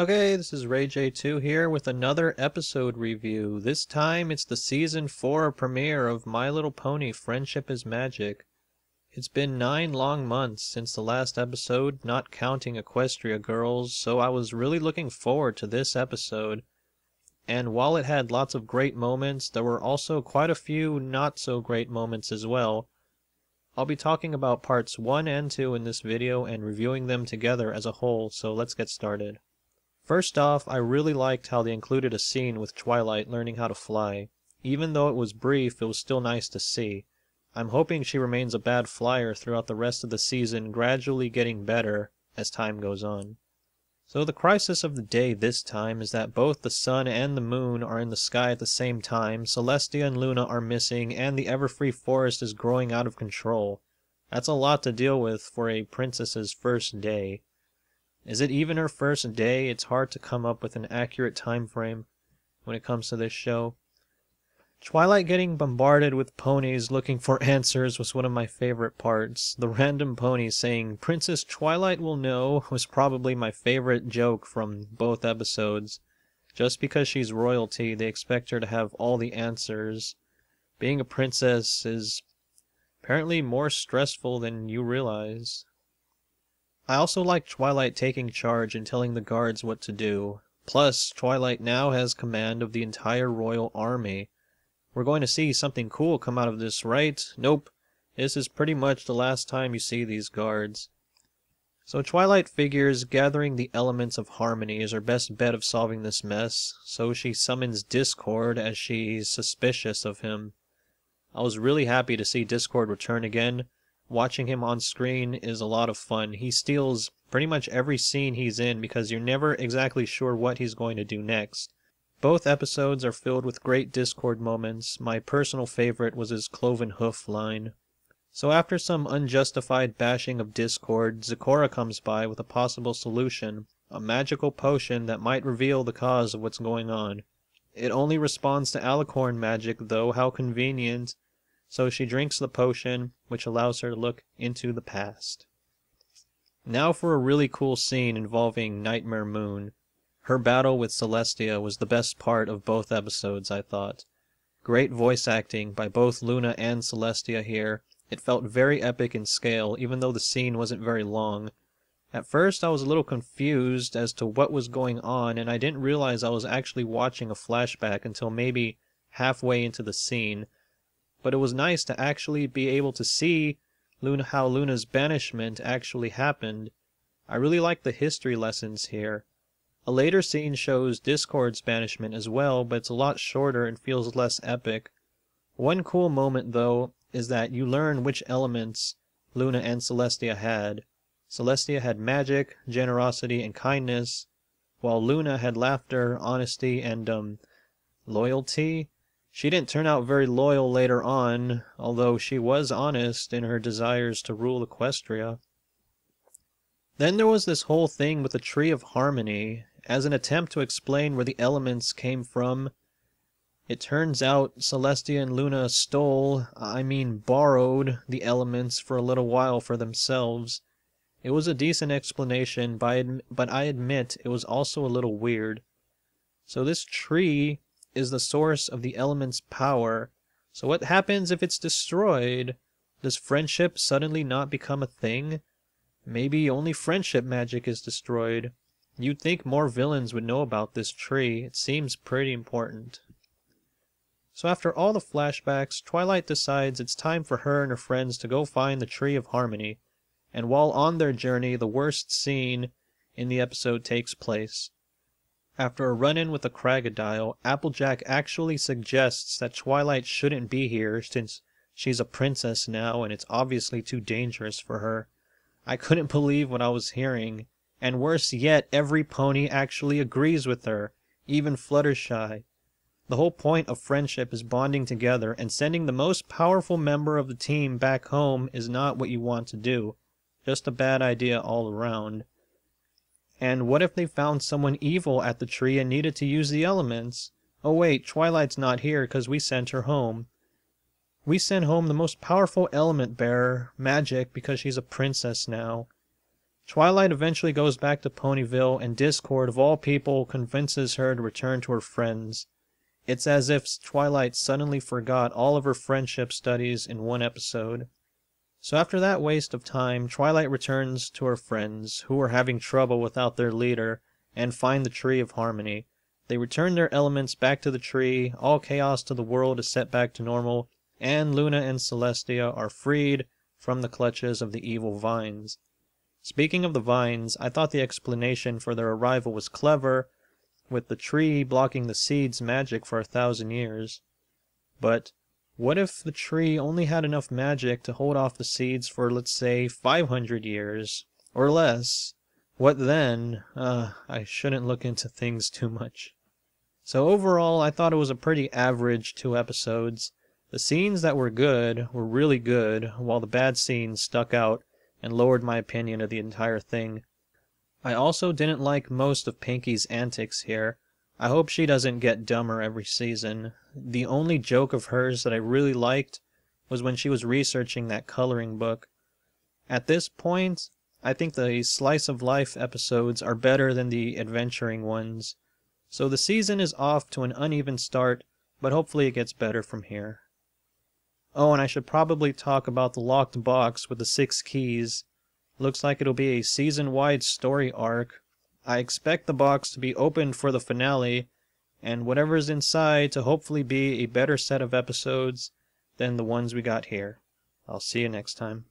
Okay, this is RayJ2 here with another episode review. This time it's the Season 4 premiere of My Little Pony Friendship is Magic. It's been 9 long months since the last episode, not counting Equestria Girls, so I was really looking forward to this episode. And while it had lots of great moments, there were also quite a few not so great moments as well. I'll be talking about parts 1 and 2 in this video and reviewing them together as a whole, so let's get started. First off, I really liked how they included a scene with Twilight learning how to fly. Even though it was brief, it was still nice to see. I'm hoping she remains a bad flyer throughout the rest of the season, gradually getting better as time goes on. So the crisis of the day this time is that both the sun and the moon are in the sky at the same time, Celestia and Luna are missing, and the Everfree Forest is growing out of control. That's a lot to deal with for a princess's first day. Is it even her first day? It's hard to come up with an accurate time frame when it comes to this show. Twilight getting bombarded with ponies looking for answers was one of my favorite parts. The random pony saying, "Princess Twilight will know," was probably my favorite joke from both episodes. Just because she's royalty, they expect her to have all the answers. Being a princess is apparently more stressful than you realize. I also like Twilight taking charge and telling the guards what to do. Plus, Twilight now has command of the entire royal army. We're going to see something cool come out of this, right? Nope. This is pretty much the last time you see these guards. So Twilight figures gathering the elements of harmony is her best bet of solving this mess, so she summons Discord as she's suspicious of him. I was really happy to see Discord return again. Watching him on screen is a lot of fun. He steals pretty much every scene he's in because you're never exactly sure what he's going to do next. Both episodes are filled with great Discord moments. My personal favorite was his cloven hoof line. So after some unjustified bashing of Discord, Zecora comes by with a possible solution, a magical potion that might reveal the cause of what's going on. It only responds to alicorn magic though, how convenient. So she drinks the potion, which allows her to look into the past. Now for a really cool scene involving Nightmare Moon. Her battle with Celestia was the best part of both episodes, I thought. Great voice acting by both Luna and Celestia here. It felt very epic in scale, even though the scene wasn't very long. At first I was a little confused as to what was going on, and I didn't realize I was actually watching a flashback until maybe halfway into the scene. But it was nice to actually be able to see how Luna's banishment actually happened. I really like the history lessons here. A later scene shows Discord's banishment as well, but it's a lot shorter and feels less epic. One cool moment, though, is that you learn which elements Luna and Celestia had. Celestia had magic, generosity, and kindness, while Luna had laughter, honesty, and, loyalty? She didn't turn out very loyal later on, although she was honest in her desires to rule Equestria. Then there was this whole thing with the Tree of Harmony. As an attempt to explain where the elements came from, it turns out Celestia and Luna borrowed the elements for a little while for themselves. It was a decent explanation, but I admit it was also a little weird. So this tree is the source of the element's power. So what happens if it's destroyed? Does friendship suddenly not become a thing? Maybe only friendship magic is destroyed. You'd think more villains would know about this tree. It seems pretty important. So after all the flashbacks, Twilight decides it's time for her and her friends to go find the Tree of Harmony. And while on their journey, the worst scene in the episode takes place. After a run-in with a Crocodile, Applejack actually suggests that Twilight shouldn't be here since she's a princess now and it's obviously too dangerous for her. I couldn't believe what I was hearing. And worse yet, every pony actually agrees with her, even Fluttershy. The whole point of friendship is bonding together, and sending the most powerful member of the team back home is not what you want to do. Just a bad idea all around. And what if they found someone evil at the tree and needed to use the elements? Oh wait, Twilight's not here because we sent her home. We sent home the most powerful element bearer, Magic, because she's a princess now. Twilight eventually goes back to Ponyville, and Discord, of all people, convinces her to return to her friends. It's as if Twilight suddenly forgot all of her friendship studies in one episode. So after that waste of time, Twilight returns to her friends, who are having trouble without their leader, and find the Tree of Harmony. They return their elements back to the tree, all chaos to the world is set back to normal, and Luna and Celestia are freed from the clutches of the evil vines. Speaking of the vines, I thought the explanation for their arrival was clever, with the tree blocking the seed's magic for 1,000 years. But what if the tree only had enough magic to hold off the seeds for, let's say, 500 years? Or less? What then? I shouldn't look into things too much. So overall, I thought it was a pretty average 2 episodes. The scenes that were good were really good, while the bad scenes stuck out and lowered my opinion of the entire thing. I also didn't like most of Pinky's antics here. I hope she doesn't get dumber every season. The only joke of hers that I really liked was when she was researching that coloring book. At this point, I think the slice of life episodes are better than the adventuring ones. So the season is off to an uneven start, but hopefully it gets better from here. Oh, and I should probably talk about the locked box with the 6 keys. Looks like it'll be a season-wide story arc. I expect the box to be opened for the finale, and whatever's inside to hopefully be a better set of episodes than the ones we got here. I'll see you next time.